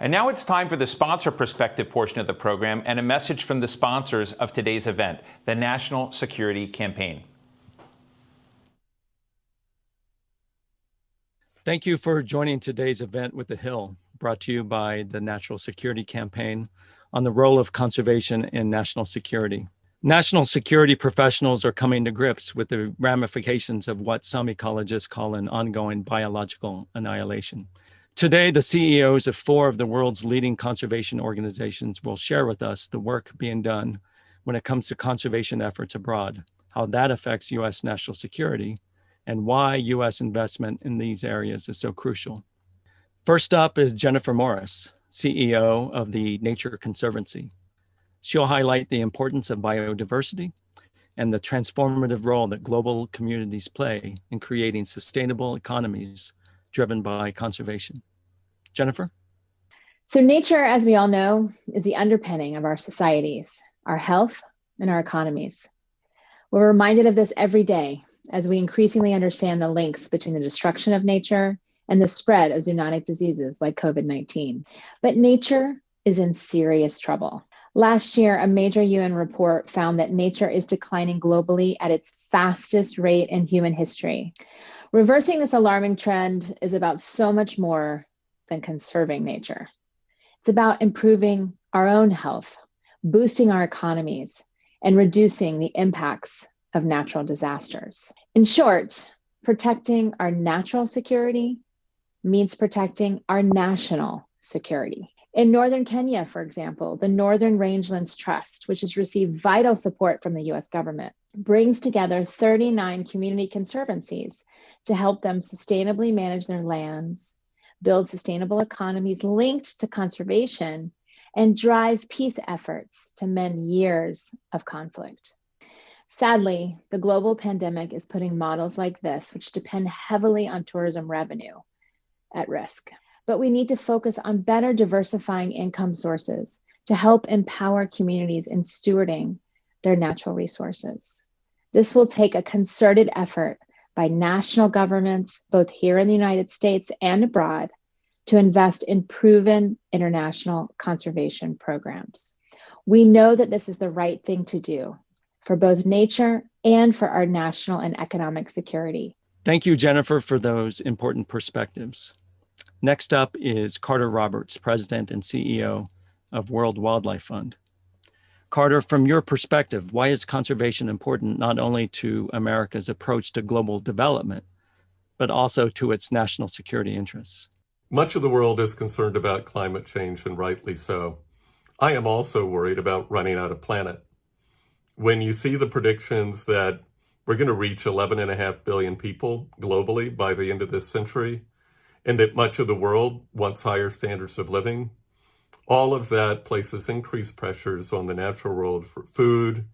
And now it's time for the sponsor perspective portion of the program and a message from the sponsors of today's event, the National Security Campaign. Thank you for joining today's event with The Hill, brought to you by the National Security Campaign on the role of conservation in national security. National security professionals are coming to grips with the ramifications of what some ecologists call an ongoing biological annihilation. Today, the CEOs of 4 of the world's leading conservation organizations will share with us the work being done when it comes to conservation efforts abroad, how that affects U.S. national security, and why U.S. investment in these areas is so crucial. First up is Jennifer Morris, CEO of the Nature Conservancy. She'll highlight the importance of biodiversity and the transformative role that global communities play in creating sustainable economies driven by conservation. Jennifer? So nature, as we all know, is the underpinning of our societies, our health, and our economies. We're reminded of this every day as we increasingly understand the links between the destruction of nature and the spread of zoonotic diseases like COVID-19. But nature is in serious trouble. Last year, a major UN report found that nature is declining globally at its fastest rate in human history. Reversing this alarming trend is about so much more than conserving nature. It's about improving our own health, boosting our economies, and reducing the impacts of natural disasters. In short, protecting our natural security means protecting our national security. In northern Kenya, for example, the Northern Rangelands Trust, which has received vital support from the US government, brings together 39 community conservancies to help them sustainably manage their lands, build sustainable economies linked to conservation, and drive peace efforts to mend years of conflict. Sadly, the global pandemic is putting models like this, which depend heavily on tourism revenue, at risk. But we need to focus on better diversifying income sources to help empower communities in stewarding their natural resources. This will take a concerted effort by national governments, both here in the United States and abroad, to invest in proven international conservation programs. We know that this is the right thing to do for both nature and for our national and economic security. Thank you, Jennifer, for those important perspectives. Next up is Carter Roberts, President and CEO of World Wildlife Fund. Carter, from your perspective, why is conservation important not only to America's approach to global development, but also to its national security interests? Much of the world is concerned about climate change, and rightly so. I am also worried about running out of planet. When you see the predictions that we're going to reach 11.5 billion people globally by the end of this century, and that much of the world wants higher standards of living, all of that places increased pressures on the natural world for food,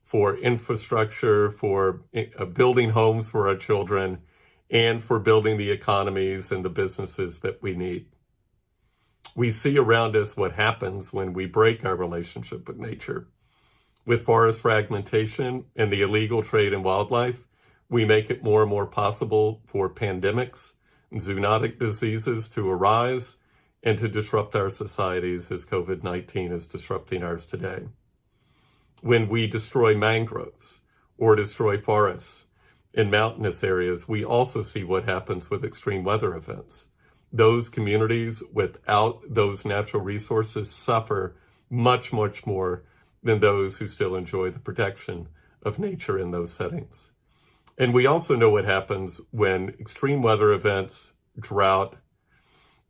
for infrastructure, for building homes for our children, and for building the economies and the businesses that we need. We see around us what happens when we break our relationship with nature. With forest fragmentation and the illegal trade in wildlife, we make it more and more possible for pandemics and zoonotic diseases to arise and to disrupt our societies as COVID-19 is disrupting ours today. When we destroy mangroves or destroy forests in mountainous areas, we also see what happens with extreme weather events. Those communities without those natural resources suffer much, much more than those who still enjoy the protection of nature in those settings. And we also know what happens when extreme weather events, drought,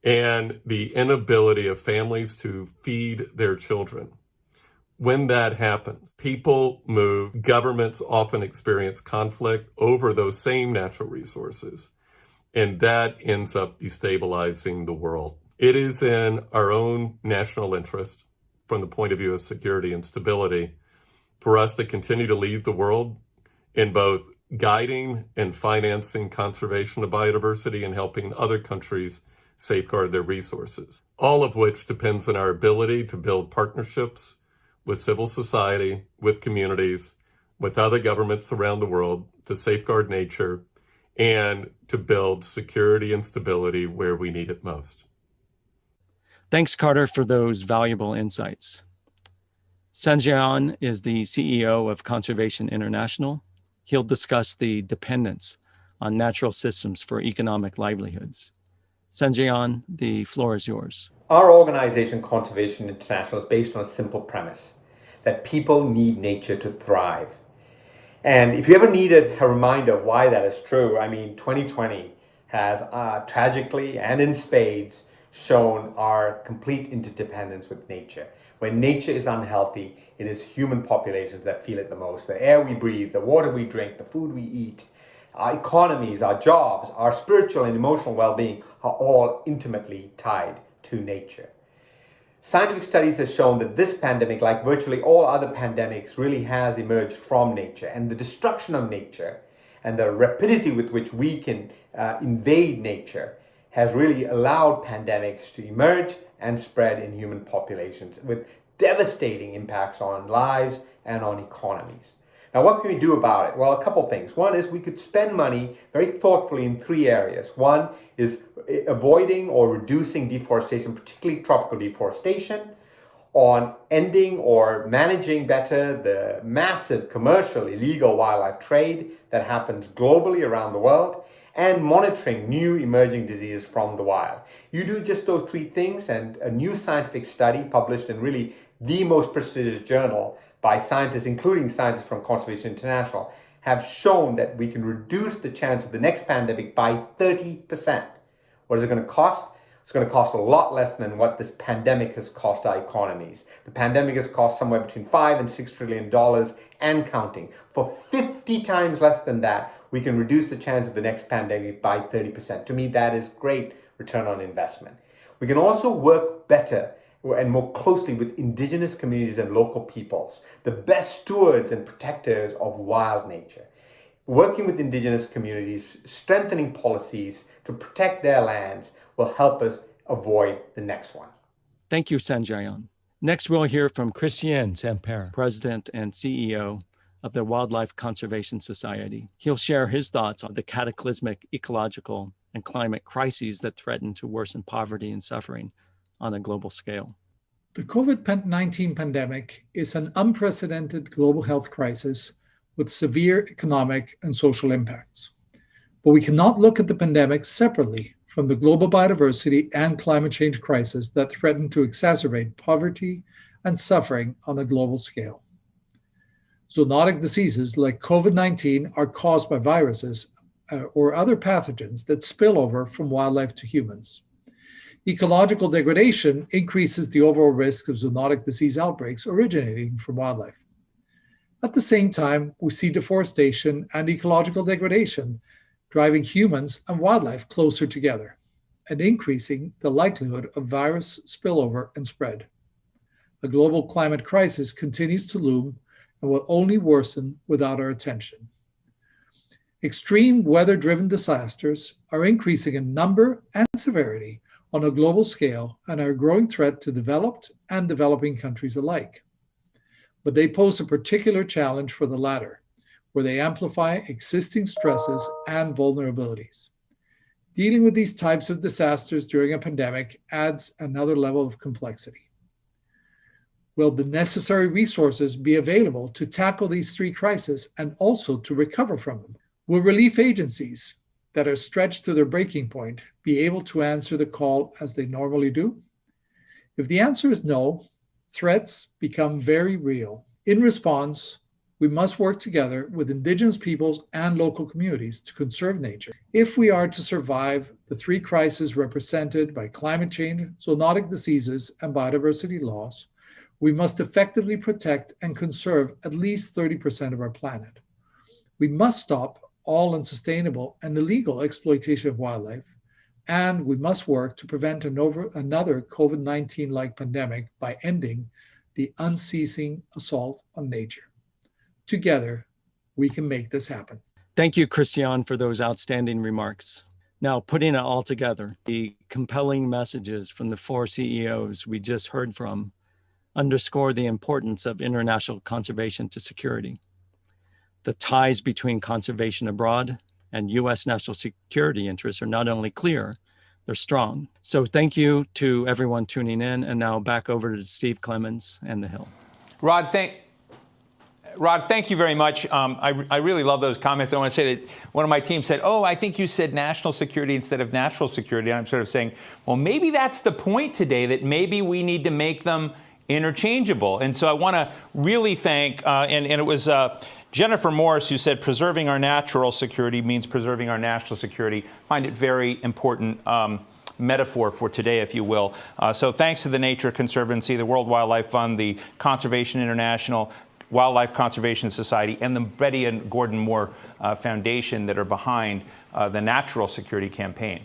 and the inability of families to feed their children. When that happens, people move, governments often experience conflict over those same natural resources, and that ends up destabilizing the world. It is in our own national interest, from the point of view of security and stability, for us to continue to lead the world in both guiding and financing conservation of biodiversity and helping other countries safeguard their resources, all of which depends on our ability to build partnerships with civil society, with communities, with other governments around the world to safeguard nature and to build security and stability where we need it most. Thanks, Carter, for those valuable insights. Sanjayan is the CEO of Conservation International. He'll discuss the dependence on natural systems for economic livelihoods. Sanjayan, the floor is yours. Our organization, Conservation International, is based on a simple premise that people need nature to thrive. And if you ever needed a reminder of why that is true, 2020 has tragically and in spades shown our complete interdependence with nature. When nature is unhealthy, it is human populations that feel it the most. The air we breathe, the water we drink, the food we eat, our economies, our jobs, our spiritual and emotional well-being are all intimately tied to nature. Scientific studies have shown that this pandemic, like virtually all other pandemics, really has emerged from nature, and the destruction of nature and the rapidity with which we can invade nature has really allowed pandemics to emerge and spread in human populations with devastating impacts on lives and on economies. Now, what can we do about it? Well, a couple things. One is we could spend money very thoughtfully in three areas. One is avoiding or reducing deforestation, particularly tropical deforestation, on ending or managing better the massive commercial illegal wildlife trade that happens globally around the world, and monitoring new emerging diseases from the wild. You do just those three things, and a new scientific study published in really the most prestigious journal by scientists, including scientists from Conservation International, have shown that we can reduce the chance of the next pandemic by 30%. What is it going to cost? It's going to cost a lot less than what this pandemic has cost our economies. The pandemic has cost somewhere between $5 and $6 trillion and counting. For 50 times less than that, we can reduce the chance of the next pandemic by 30%. To me, that is great return on investment. We can also work better and more closely with indigenous communities and local peoples, the best stewards and protectors of wild nature. Working with indigenous communities, strengthening policies to protect their lands will help us avoid the next one. Thank you, Sanjayan. Next, we'll hear from Christian Samper, President and CEO of the Wildlife Conservation Society. He'll share his thoughts on the cataclysmic ecological and climate crises that threaten to worsen poverty and suffering on a global scale. The COVID-19 pandemic is an unprecedented global health crisis with severe economic and social impacts. But we cannot look at the pandemic separately from the global biodiversity and climate change crisis that threaten to exacerbate poverty and suffering on a global scale. Zoonotic diseases like COVID-19 are caused by viruses or other pathogens that spill over from wildlife to humans. Ecological degradation increases the overall risk of zoonotic disease outbreaks originating from wildlife. At the same time, we see deforestation and ecological degradation driving humans and wildlife closer together and increasing the likelihood of virus spillover and spread. A global climate crisis continues to loom and will only worsen without our attention. Extreme weather-driven disasters are increasing in number and severity on a global scale and are a growing threat to developed and developing countries alike. But they pose a particular challenge for the latter, where they amplify existing stresses and vulnerabilities. Dealing with these types of disasters during a pandemic adds another level of complexity. Will the necessary resources be available to tackle these three crises and also to recover from them? Will relief agencies that are stretched to their breaking point be able to answer the call as they normally do? If the answer is no, threats become very real. In response, we must work together with indigenous peoples and local communities to conserve nature. If we are to survive the three crises represented by climate change, zoonotic diseases, and biodiversity loss, we must effectively protect and conserve at least 30% of our planet. We must stop all unsustainable and illegal exploitation of wildlife, and we must work to prevent another COVID-19-like pandemic by ending the unceasing assault on nature. Together, we can make this happen. Thank you, Christian, for those outstanding remarks. Now, putting it all together, the compelling messages from the four CEOs we just heard from underscore the importance of international conservation to security. The ties between conservation abroad and U.S. national security interests are not only clear, they're strong. So thank you to everyone tuning in. And now back over to Steve Clemens and the Hill. Rod, thank you very much. I really love those comments. I want to say that one of my team said, oh, I think you said national security instead of natural security. And I'm sort of saying, well, maybe that's the point today, that maybe we need to make them interchangeable. And so I want to really thank, and it was Jennifer Morris who said preserving our natural security means preserving our national security. I find it very important metaphor for today, if you will. So thanks to the Nature Conservancy, the World Wildlife Fund, the Conservation International, Wildlife Conservation Society, and the Betty and Gordon Moore Foundation that are behind the Natural Security Campaign.